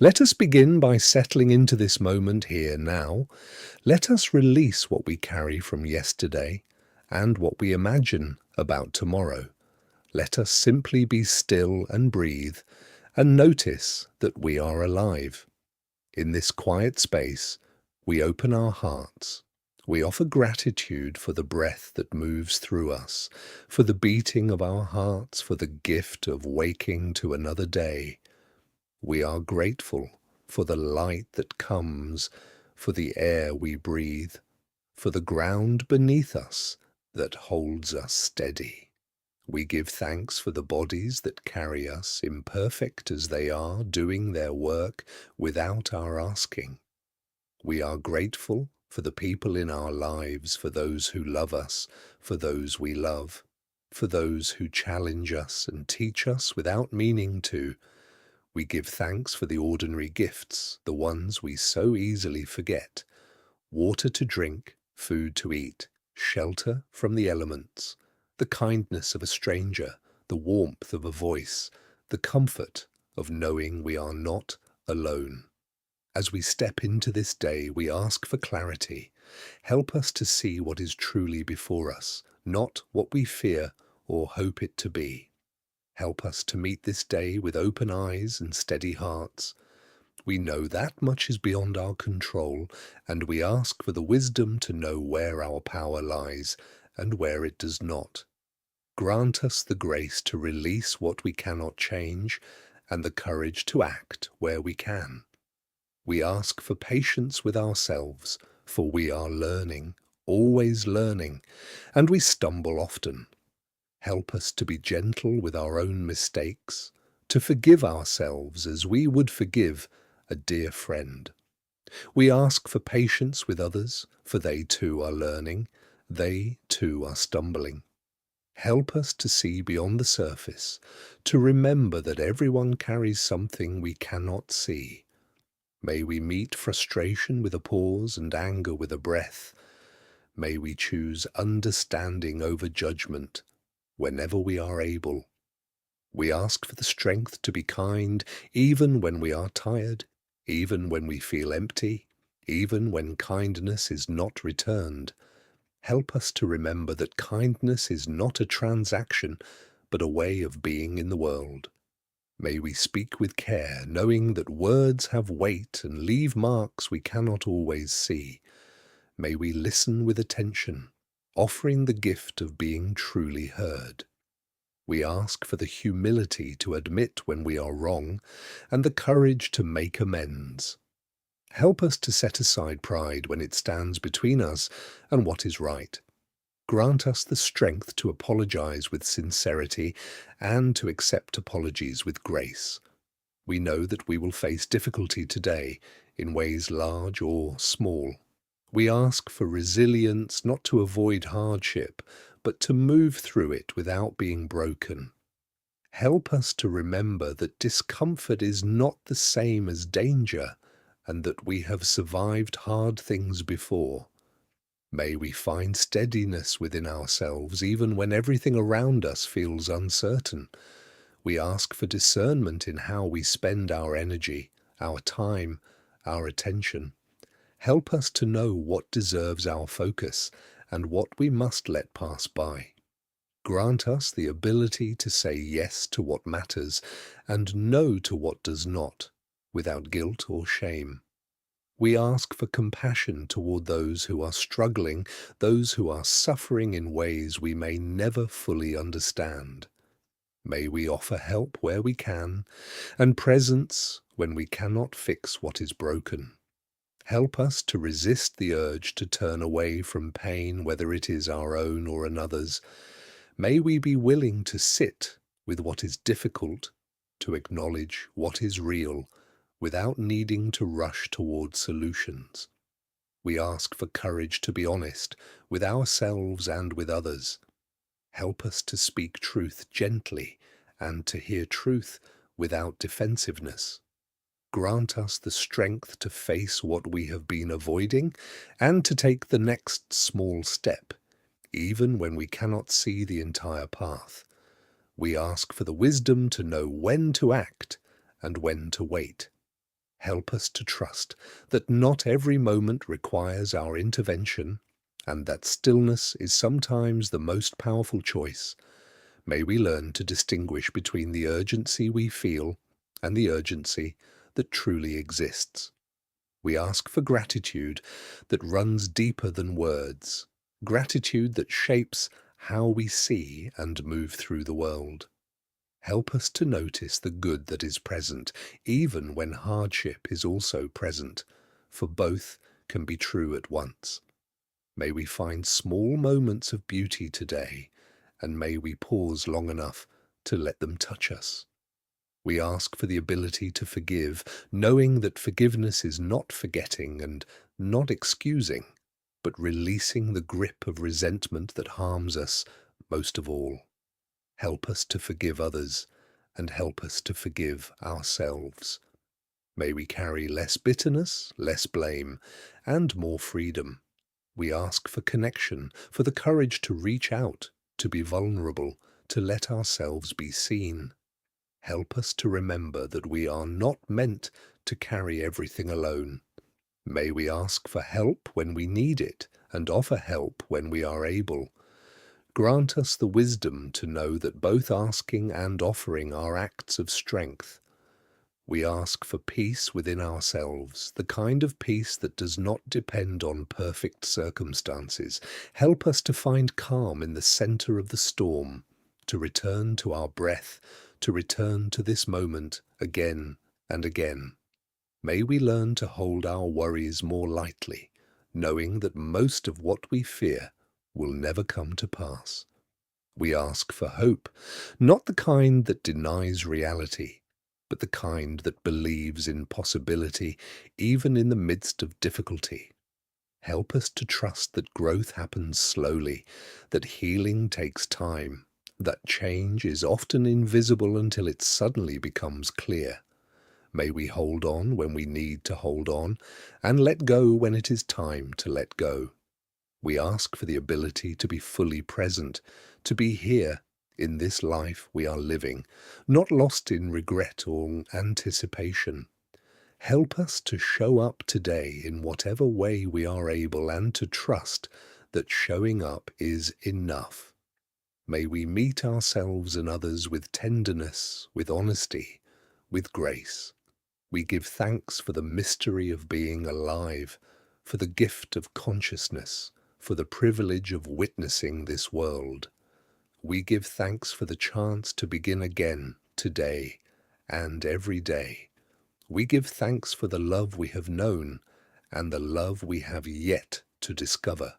Let us begin by settling into this moment here now. Let us release what we carry from yesterday and what we imagine about tomorrow. Let us simply be still and breathe and notice that we are alive. In this quiet space, we open our hearts. We offer gratitude for the breath that moves through us, for the beating of our hearts, for the gift of waking to another day. We are grateful for the light that comes, for the air we breathe, for the ground beneath us that holds us steady. We give thanks for the bodies that carry us, imperfect as they are, doing their work without our asking. We are grateful for the people in our lives, for those who love us, for those we love, for those who challenge us and teach us without meaning to. We give thanks for the ordinary gifts, the ones we so easily forget. Water to drink, food to eat, shelter from the elements, the kindness of a stranger, the warmth of a voice, the comfort of knowing we are not alone. As we step into this day, we ask for clarity. Help us to see what is truly before us, not what we fear or hope it to be. Help us to meet this day with open eyes and steady hearts. We know that much is beyond our control, and we ask for the wisdom to know where our power lies and where it does not. Grant us the grace to release what we cannot change and the courage to act where we can. We ask for patience with ourselves, for we are learning, always learning, and we stumble often. Help us to be gentle with our own mistakes, to forgive ourselves as we would forgive a dear friend. We ask for patience with others, for they too are learning, they too are stumbling. Help us to see beyond the surface, to remember that everyone carries something we cannot see. May we meet frustration with a pause and anger with a breath. May we choose understanding over judgment whenever we are able. We ask for the strength to be kind even when we are tired, even when we feel empty, even when kindness is not returned. Help us to remember that kindness is not a transaction, but a way of being in the world. May we speak with care, knowing that words have weight and leave marks we cannot always see. May we listen with attention, offering the gift of being truly heard. We ask for the humility to admit when we are wrong and the courage to make amends. Help us to set aside pride when it stands between us and what is right. Grant us the strength to apologize with sincerity and to accept apologies with grace. We know that we will face difficulty today in ways large or small. We ask for resilience not to avoid hardship, but to move through it without being broken. Help us to remember that discomfort is not the same as danger, and that we have survived hard things before. May we find steadiness within ourselves even when everything around us feels uncertain. We ask for discernment in how we spend our energy, our time, our attention. Help us to know what deserves our focus and what we must let pass by. Grant us the ability to say yes to what matters and no to what does not, without guilt or shame. We ask for compassion toward those who are struggling, those who are suffering in ways we may never fully understand. May we offer help where we can, and presence when we cannot fix what is broken. Help us to resist the urge to turn away from pain, whether it is our own or another's. May we be willing to sit with what is difficult, to acknowledge what is real, without needing to rush toward solutions. We ask for courage to be honest with ourselves and with others. Help us to speak truth gently and to hear truth without defensiveness. Grant us the strength to face what we have been avoiding and to take the next small step, even when we cannot see the entire path. We ask for the wisdom to know when to act and when to wait. Help us to trust that not every moment requires our intervention, and that stillness is sometimes the most powerful choice. May we learn to distinguish between the urgency we feel and the urgency that truly exists. We ask for gratitude that runs deeper than words, gratitude that shapes how we see and move through the world. Help us to notice the good that is present, even when hardship is also present, for both can be true at once. May we find small moments of beauty today, and may we pause long enough to let them touch us. We ask for the ability to forgive, knowing that forgiveness is not forgetting and not excusing, but releasing the grip of resentment that harms us most of all. Help us to forgive others and help us to forgive ourselves. May we carry less bitterness, less blame, and more freedom. We ask for connection, for the courage to reach out, to be vulnerable, to let ourselves be seen. Help us to remember that we are not meant to carry everything alone. May we ask for help when we need it and offer help when we are able. Grant us the wisdom to know that both asking and offering are acts of strength. We ask for peace within ourselves, the kind of peace that does not depend on perfect circumstances. Help us to find calm in the center of the storm, to return to our breath, to return to this moment again and again. May we learn to hold our worries more lightly, knowing that most of what we fear will never come to pass. We ask for hope, not the kind that denies reality, but the kind that believes in possibility even in the midst of difficulty. Help us to trust that growth happens slowly, that healing takes time, that change is often invisible until it suddenly becomes clear. May we hold on when we need to hold on, and let go when it is time to let go. We ask for the ability to be fully present, to be here in this life we are living, not lost in regret or anticipation. Help us to show up today in whatever way we are able and to trust that showing up is enough. May we meet ourselves and others with tenderness, with honesty, with grace. We give thanks for the mystery of being alive, for the gift of consciousness, for the privilege of witnessing this world. We give thanks for the chance to begin again today and every day. We give thanks for the love we have known and the love we have yet to discover.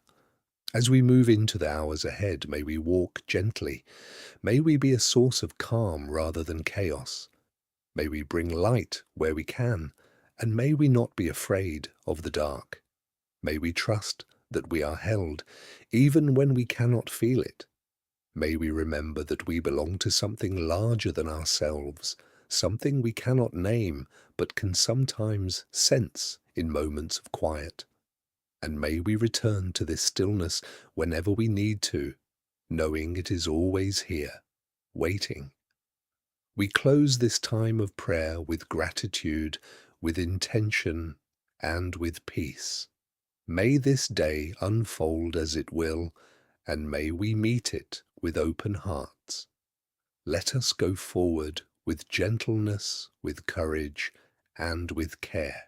As we move into the hours ahead, may we walk gently. May we be a source of calm rather than chaos. May we bring light where we can, and may we not be afraid of the dark. May we trust that we are held, even when we cannot feel it. May we remember that we belong to something larger than ourselves, something we cannot name, but can sometimes sense in moments of quiet. And may we return to this stillness whenever we need to, knowing it is always here, waiting. We close this time of prayer with gratitude, with intention, and with peace. May this day unfold as it will, and may we meet it with open hearts. Let us go forward with gentleness, with courage, and with care.